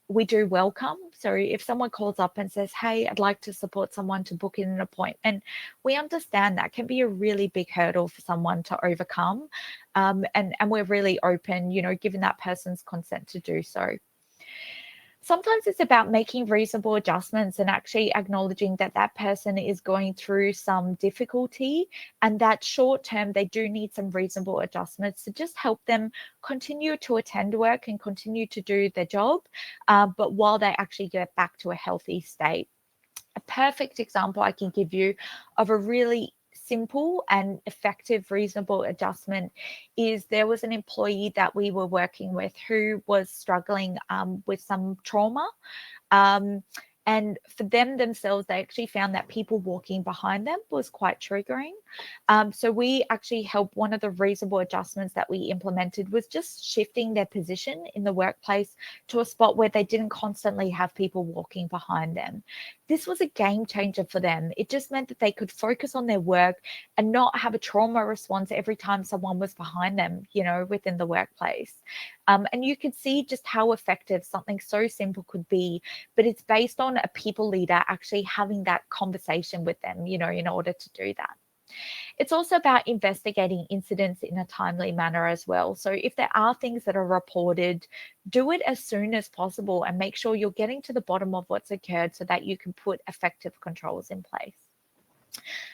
we do welcome. So if someone calls up and says, hey, I'd like to support someone to book in an appointment, we understand that can be a really big hurdle for someone to overcome. And we're really open, given that person's consent to do so. Sometimes it's about making reasonable adjustments and actually acknowledging that that person is going through some difficulty, and that short term they do need some reasonable adjustments to just help them continue to attend work and continue to do their job, but while they actually get back to a healthy state. perfect example I can give you of a really simple and effective, reasonable adjustment is there was an employee that we were working with who was struggling with some trauma. And for them themselves, they actually found that people walking behind them was quite triggering. So we actually helped. One of the reasonable adjustments that we implemented was just shifting their position in the workplace to a spot where they didn't constantly have people walking behind them. This was a game changer for them. It just meant that they could focus on their work and not have a trauma response every time someone was behind them, within the workplace. And you could see just how effective something so simple could be, but it's based on a people leader actually having that conversation with them, in order to do that. It's also about investigating incidents in a timely manner as well. So if there are things that are reported, do it as soon as possible and make sure you're getting to the bottom of what's occurred so that you can put effective controls in place.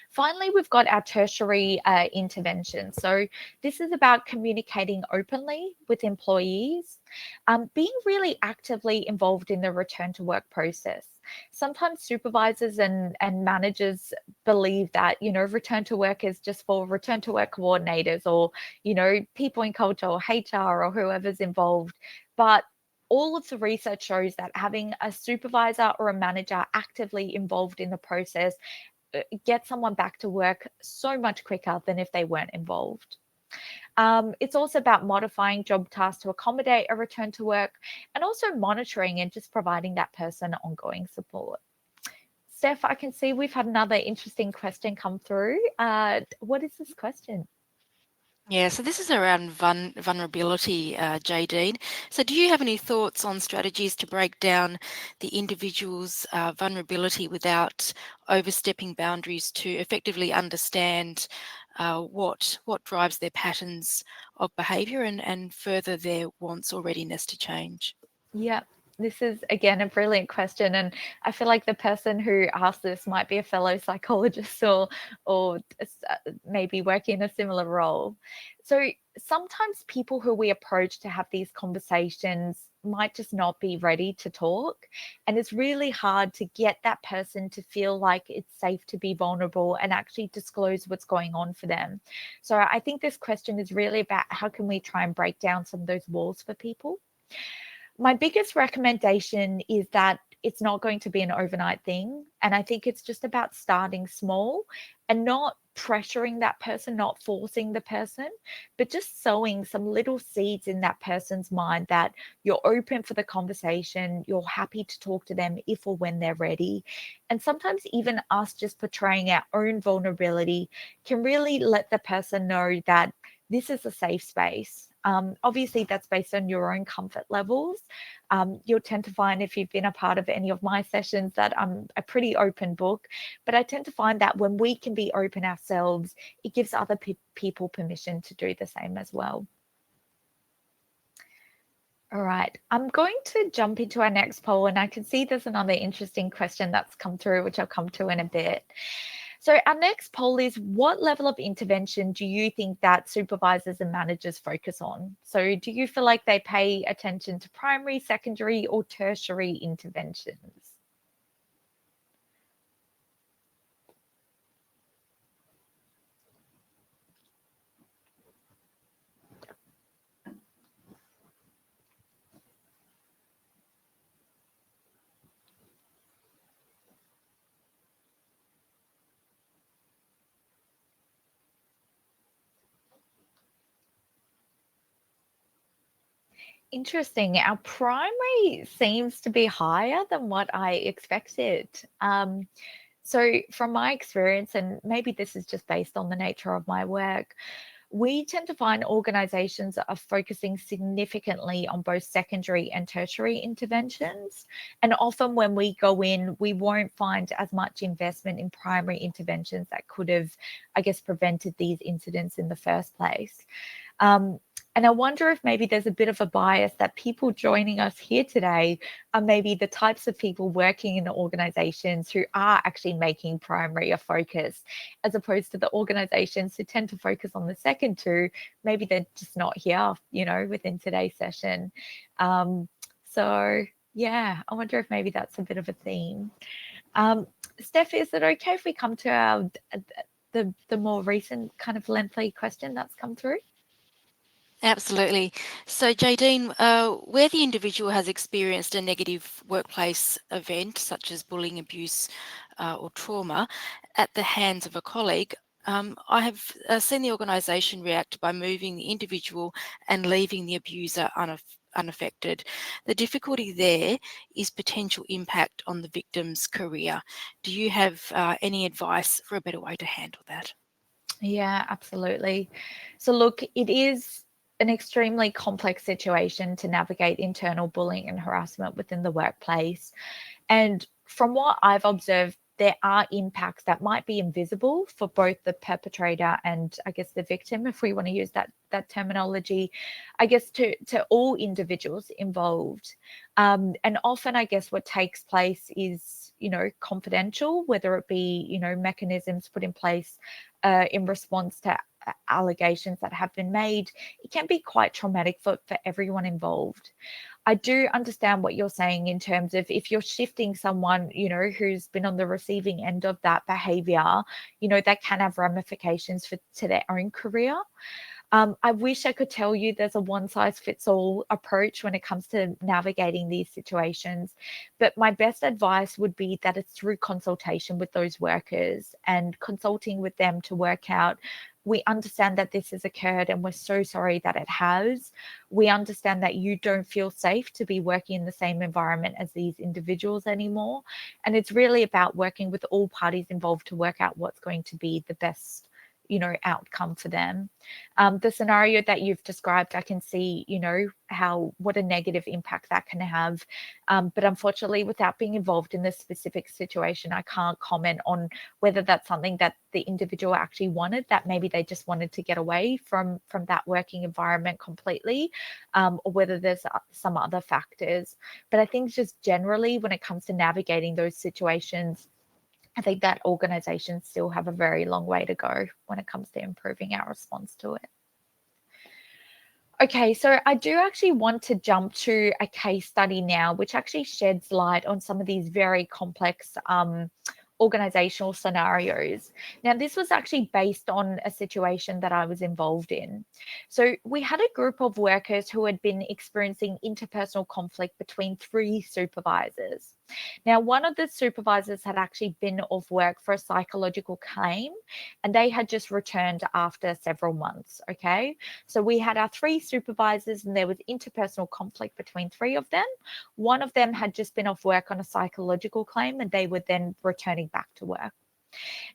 Finally, we've got our tertiary intervention. So this is about communicating openly with employees, being really actively involved in the return to work process. Sometimes supervisors and managers believe that, return to work is just for return to work coordinators or, people in culture or HR or whoever's involved. But all of the research shows that having a supervisor or a manager actively involved in the process get someone back to work so much quicker than if they weren't involved. It's also about modifying job tasks to accommodate a return to work and also monitoring and just providing that person ongoing support. Steph, I can see we've had another interesting question come through. What is this question? Yeah, so this is around vulnerability, Jaydene. So do you have any thoughts on strategies to break down the individual's vulnerability without overstepping boundaries to effectively understand what drives their patterns of behaviour and further their wants or readiness to change? Yeah, this is again a brilliant question, and I feel like the person who asked this might be a fellow psychologist or maybe working in a similar role. So sometimes people who we approach to have these conversations might just not be ready to talk, and it's really hard to get that person to feel like it's safe to be vulnerable and actually disclose what's going on for them. So I think this question is really about how can we try and break down some of those walls for people. My biggest recommendation is that it's not going to be an overnight thing. And I think it's just about starting small and not pressuring that person, not forcing the person, but just sowing some little seeds in that person's mind that you're open for the conversation, you're happy to talk to them if or when they're ready. And sometimes even us just portraying our own vulnerability can really let the person know that this is a safe space. Obviously, that's based on your own comfort levels. You'll tend to find if you've been a part of any of my sessions that I'm a pretty open book, but I tend to find that when we can be open ourselves, it gives other people permission to do the same as well. All right, I'm going to jump into our next poll, and I can see there's another interesting question that's come through, which I'll come to in a bit. So our next poll is, what level of intervention do you think that supervisors and managers focus on? So do you feel like they pay attention to primary, secondary, or tertiary interventions? Interesting. Our primary seems to be higher than what I expected. So from my experience, and maybe this is just based on the nature of my work, we tend to find organizations that are focusing significantly on both secondary and tertiary interventions. And often when we go in, we won't find as much investment in primary interventions that could have, I guess, prevented these incidents in the first place. And I wonder if maybe there's a bit of a bias that people joining us here today are maybe the types of people working in organizations who are actually making primary a focus, as opposed to the organizations who tend to focus on the second two. Maybe they're just not here, within today's session. So yeah, I wonder if maybe that's a bit of a theme. Steph, is it okay if we come to our the more recent kind of lengthy question that's come through? Absolutely. So, Jaydene, where the individual has experienced a negative workplace event, such as bullying, abuse, or trauma, at the hands of a colleague, I have seen the organisation react by moving the individual and leaving the abuser unaffected. The difficulty there is potential impact on the victim's career. Do you have any advice for a better way to handle that? Yeah, absolutely. So look, it is an extremely complex situation to navigate internal bullying and harassment within the workplace. And from what I've observed, there are impacts that might be invisible for both the perpetrator and I guess the victim, if we want to use that terminology, I guess to all individuals involved. And often, I guess, what takes place is, confidential, whether it be, mechanisms put in place in response to allegations that have been made. It can be quite traumatic for everyone involved. I do understand what you're saying in terms of if you're shifting someone, who's been on the receiving end of that behavior, that can have ramifications to their own career. I wish I could tell you there's a one size fits all approach when it comes to navigating these situations. But my best advice would be that it's through consultation with those workers and consulting with them to work out. We understand that this has occurred and we're so sorry that it has. We understand that you don't feel safe to be working in the same environment as these individuals anymore. And it's really about working with all parties involved to work out what's going to be the best outcome for them. The scenario that you've described, I can see, what a negative impact that can have. But unfortunately, without being involved in this specific situation, I can't comment on whether that's something that the individual actually wanted, that maybe they just wanted to get away from that working environment completely, or whether there's some other factors. But I think just generally when it comes to navigating those situations, I think that organizations still have a very long way to go when it comes to improving our response to it. Okay, so I do actually want to jump to a case study now, which actually sheds light on some of these very complex organizational scenarios. Now, this was actually based on a situation that I was involved in. So we had a group of workers who had been experiencing interpersonal conflict between 3 supervisors. Now, one of the supervisors had actually been off work for a psychological claim, and they had just returned after several months. Okay, so we had our 3 supervisors, and there was interpersonal conflict between 3 of them. One of them had just been off work on a psychological claim, and they were then returning back to work.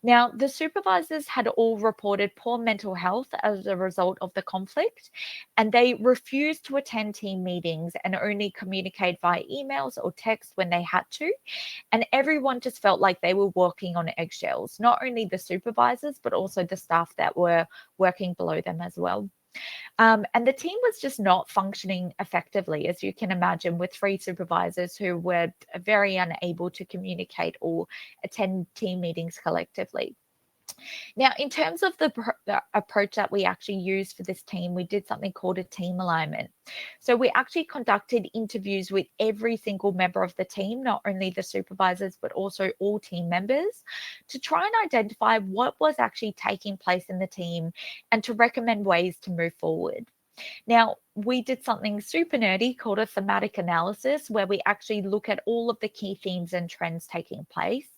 Now, the supervisors had all reported poor mental health as a result of the conflict, and they refused to attend team meetings and only communicate via emails or text when they had to. And everyone just felt like they were walking on eggshells, not only the supervisors, but also the staff that were working below them as well. And the team was just not functioning effectively, as you can imagine, with 3 supervisors who were very unable to communicate or attend team meetings collectively. Now, in terms of the approach that we actually used for this team, we did something called a team alignment. So we actually conducted interviews with every single member of the team, not only the supervisors, but also all team members, to try and identify what was actually taking place in the team and to recommend ways to move forward. Now, we did something super nerdy called a thematic analysis, where we actually look at all of the key themes and trends taking place.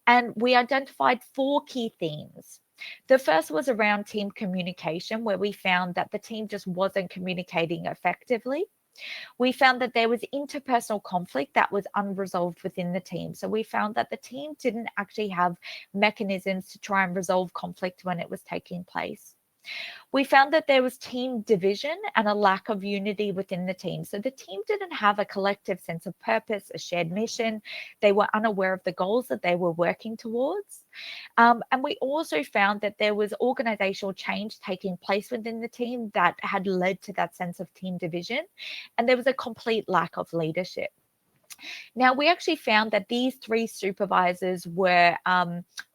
And we identified 4 key themes. The first was around team communication, where we found that the team just wasn't communicating effectively. We found that there was interpersonal conflict that was unresolved within the team. So we found that the team didn't actually have mechanisms to try and resolve conflict when it was taking place. We found that there was team division and a lack of unity within the team. So the team didn't have a collective sense of purpose, a shared mission. They were unaware of the goals that they were working towards. And we also found that there was organizational change taking place within the team that had led to that sense of team division. And there was a complete lack of leadership. Now, we actually found that these 3 supervisors were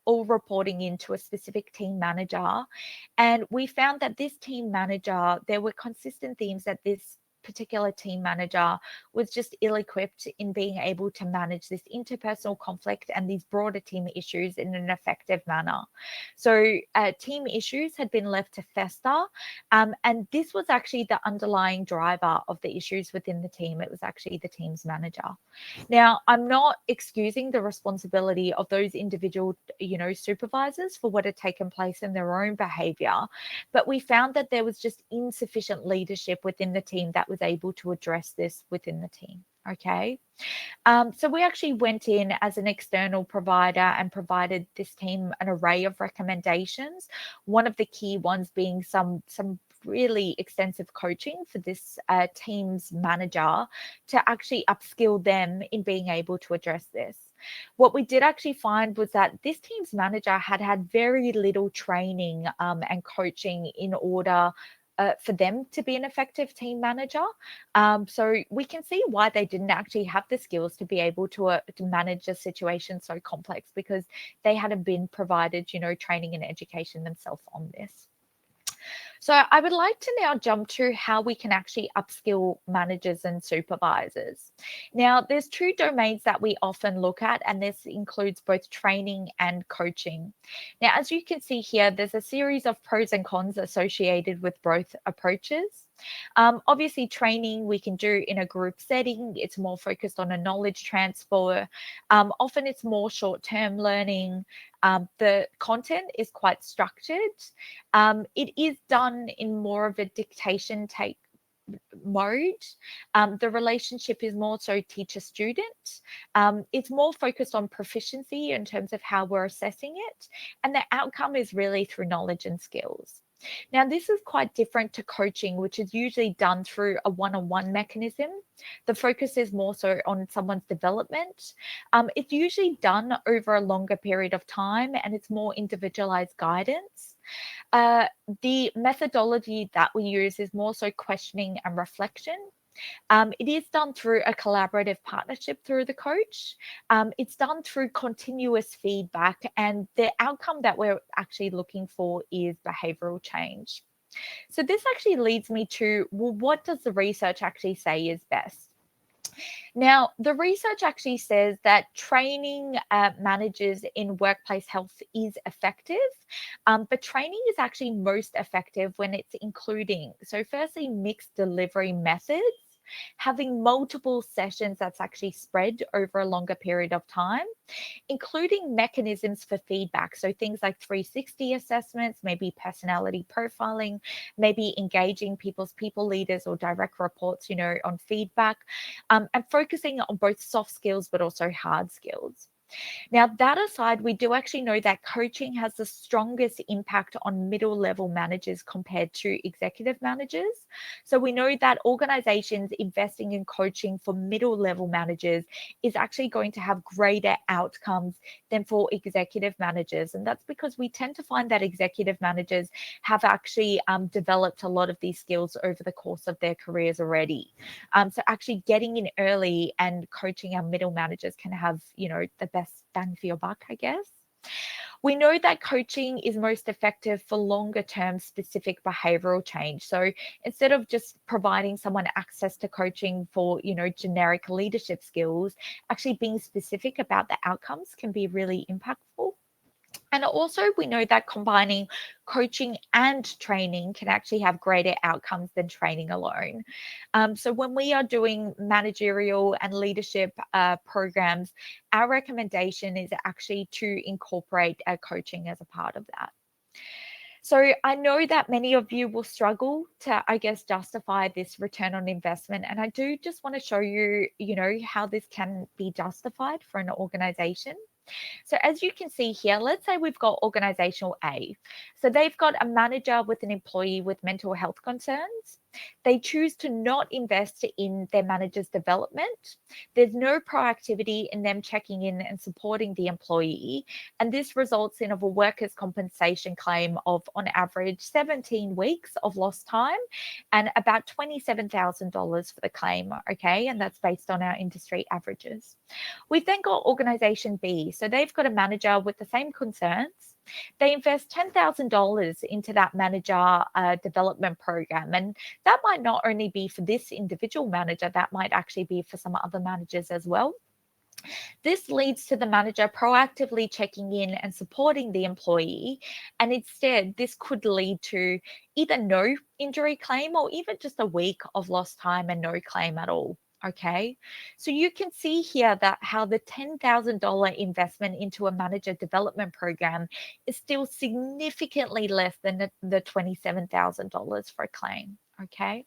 all reporting into a specific team manager. And we found that this team manager, there were consistent themes that this particular team manager was just ill-equipped in being able to manage this interpersonal conflict and these broader team issues in an effective manner. So team issues had been left to fester, and this was actually the underlying driver of the issues within the team. It was actually the team's manager. Now, I'm not excusing the responsibility of those individual, supervisors for what had taken place in their own behavior, but we found that there was just insufficient leadership within the team that was able to address this within the team. Okay. So we actually went in as an external provider and provided this team an array of recommendations. One of the key ones being some really extensive coaching for this team's manager to actually upskill them in being able to address this. What we did actually find was that this team's manager had very little training and coaching in order for them to be an effective team manager. So we can see why they didn't actually have the skills to be able to manage a situation so complex, because they hadn't been provided, training and education themselves on this. So I would like to now jump to how we can actually upskill managers and supervisors. Now, there's two domains that we often look at, and this includes both training and coaching. Now, as you can see here, there's a series of pros and cons associated with both approaches. Obviously, training we can do in a group setting. It's more focused on a knowledge transfer. Often it's more short-term learning. The content is quite structured. It is done in more of a dictation take mode. The relationship is more so teacher-student. It's more focused on proficiency in terms of how we're assessing it, and the outcome is really through knowledge and skills. Now, this is quite different to coaching, which is usually done through a one-on-one mechanism. The focus is more so on someone's development. It's usually done over a longer period of time, and it's more individualized guidance. The methodology that we use is more so questioning and reflection. It is done through a collaborative partnership through the coach. It's done through continuous feedback, and the outcome that we're actually looking for is behavioral change. So this actually leads me to, well, what does the research actually say is best? Now, the research actually says that training managers in workplace health is effective, but training is actually most effective when it's including, so firstly, mixed delivery methods, having multiple sessions that's actually spread over a longer period of time, including mechanisms for feedback. So things like 360 assessments, maybe personality profiling, maybe engaging people leaders or direct reports, on feedback, and focusing on both soft skills, but also hard skills. Now, that aside, we do actually know that coaching has the strongest impact on middle level managers compared to executive managers. So we know that organizations investing in coaching for middle level managers is actually going to have greater outcomes than for executive managers. And that's because we tend to find that executive managers have actually developed a lot of these skills over the course of their careers already. So actually getting in early and coaching our middle managers can have, the best bang for your buck, I guess. We know that coaching is most effective for longer term specific behavioral change. So instead of just providing someone access to coaching for, generic leadership skills, actually being specific about the outcomes can be really impactful. And also, we know that combining coaching and training can actually have greater outcomes than training alone. So when we are doing managerial and leadership programs, our recommendation is actually to incorporate coaching as a part of that. So I know that many of you will struggle to, justify this return on investment. And I do just want to show you, how this can be justified for an organization. So as you can see here, let's say we've got organizational A. So they've got a manager with an employee with mental health concerns. They choose to not invest in their manager's development. There's no proactivity in them checking in and supporting the employee. And this results in a workers' compensation claim of, on average, 17 weeks of lost time and about $27,000 for the claim. Okay. And that's based on our industry averages. We've then got organization B. So they've got a manager with the same concerns. They invest $10,000 into that manager development program. And that might not only be for this individual manager, that might actually be for some other managers as well. This leads to the manager proactively checking in and supporting the employee. And instead, this could lead to either no injury claim or even just a week of lost time and no claim at all. Okay, so you can see here that how the $10,000 investment into a manager development program is still significantly less than the $27,000 for a claim. Okay.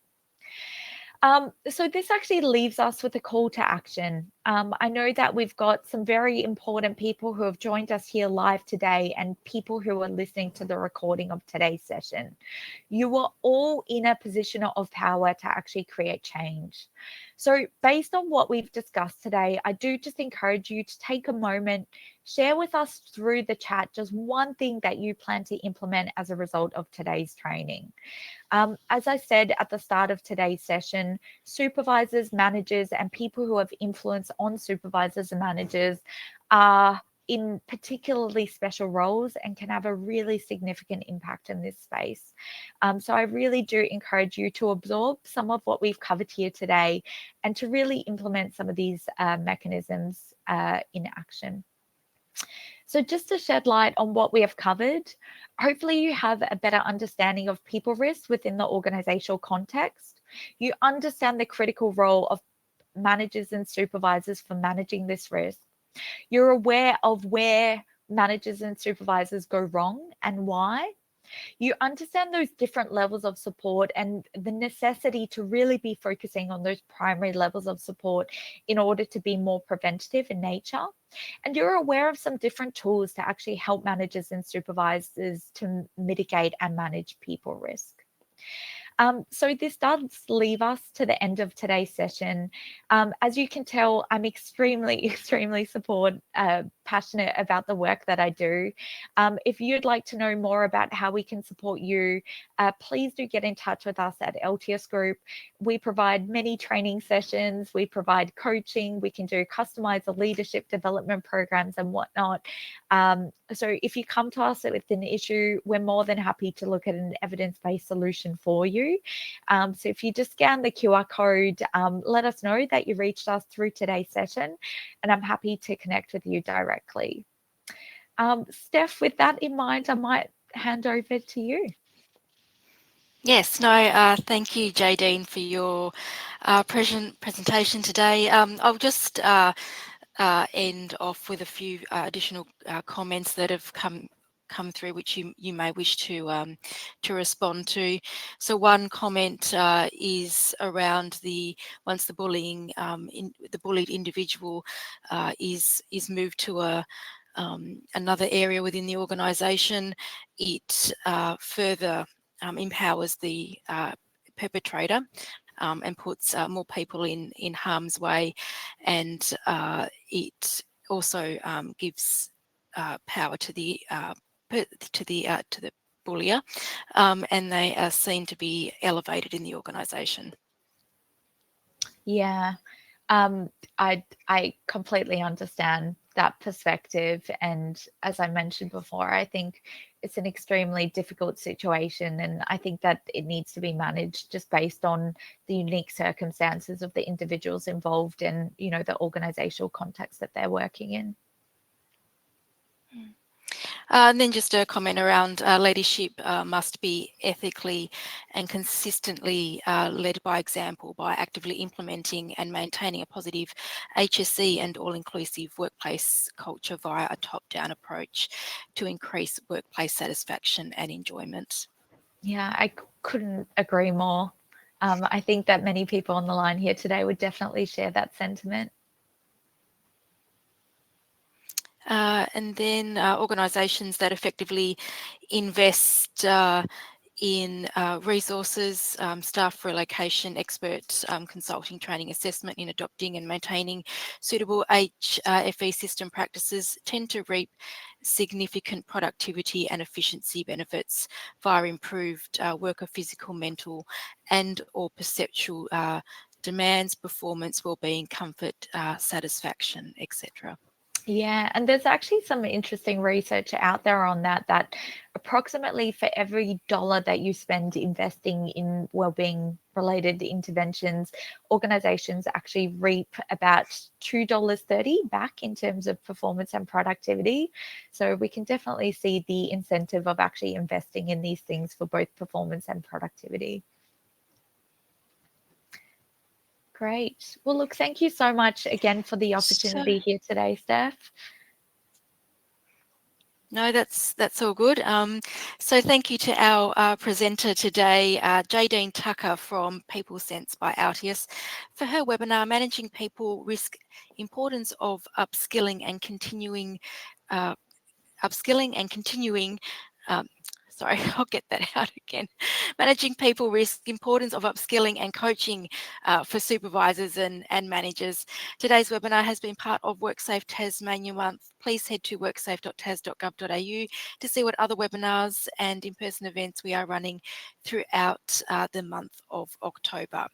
So this actually leaves us with a call to action. I know that we've got some very important people who have joined us here live today and people who are listening to the recording of today's session. You are all in a position of power to actually create change. So based on what we've discussed today, I do just encourage you to take a moment, share with us through the chat just one thing that you plan to implement as a result of today's training. As I said at the start of today's session, supervisors, managers, and people who have influence on supervisors and managers are in particularly special roles and can have a really significant impact in this space. So I really do encourage you to absorb some of what we've covered here today and to really implement some of these mechanisms in action. So just to shed light on what we have covered, hopefully you have a better understanding of people risks within the organizational context. You understand the critical role of managers and supervisors for managing this risk. You're aware of where managers and supervisors go wrong and why. You understand those different levels of support and the necessity to really be focusing on those primary levels of support in order to be more preventative in nature. And you're aware of some different tools to actually help managers and supervisors to mitigate and manage people risk. So this does leave us to the end of today's session. As you can tell, I'm extremely passionate about the work that I do. If you'd like to know more about how we can support you, please do get in touch with us at Altius Group. We provide many training sessions, we provide coaching, we can do customized leadership development programs and whatnot. So if you come to us with an issue, we're more than happy to look at an evidence-based solution for you. So if you just scan the QR code, let us know that you reached us through today's session, and I'm happy to connect with you directly. Steph, with that in mind, I might hand over to you. Yes, no, thank you, Jaydene, for your presentation today. I'll just end off with a few additional comments that have come through, which you may wish to respond to. So one comment is around once the bullying, the bullied individual is moved to another area within the organisation, it further empowers the perpetrator and puts more people in harm's way, and it also gives power to the bullier, and they are seen to be elevated in the organisation. Yeah, I completely understand that perspective, and as I mentioned before, I think it's an extremely difficult situation, and I think that it needs to be managed just based on the unique circumstances of the individuals involved and, you know, the organizational context that they're working in. And then just a comment around leadership must be ethically and consistently led by example by actively implementing and maintaining a positive HSE and all-inclusive workplace culture via a top-down approach to increase workplace satisfaction and enjoyment. Yeah, I couldn't agree more. I think that many people on the line here today would definitely share that sentiment. And then organisations that effectively invest in resources, staff relocation, expert consulting, training, assessment in adopting and maintaining suitable HFE system practices tend to reap significant productivity and efficiency benefits via improved worker physical, mental and or perceptual demands, performance, wellbeing, comfort, satisfaction, etc. Yeah, and there's actually some interesting research out there on that approximately for every dollar that you spend investing in wellbeing related interventions, organizations actually reap about $2.30 back in terms of performance and productivity. So we can definitely see the incentive of actually investing in these things for both performance and productivity. Great. Well, look, thank you so much again for the opportunity here today, Steph. No, that's all good. So thank you to our presenter today, Jaydene Tucker from PeopleSense by Altius, for her webinar, Managing People Risk, Importance of Upskilling and Continuing sorry, I'll get that out again. Managing people risk, importance of upskilling and coaching for supervisors and managers. Today's webinar has been part of WorkSafe Tasmania Month. Please head to worksafe.tas.gov.au to see what other webinars and in-person events we are running throughout the month of October.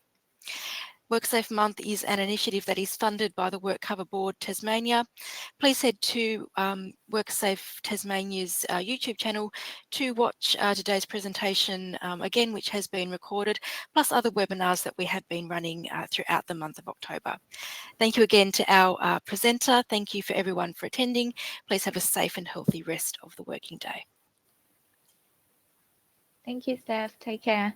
WorkSafe Month is an initiative that is funded by the WorkCover Board Tasmania. Please head to WorkSafe Tasmania's YouTube channel to watch today's presentation again, which has been recorded, plus other webinars that we have been running throughout the month of October. Thank you again to our presenter. Thank you for everyone for attending. Please have a safe and healthy rest of the working day. Thank you, Steph. Take care.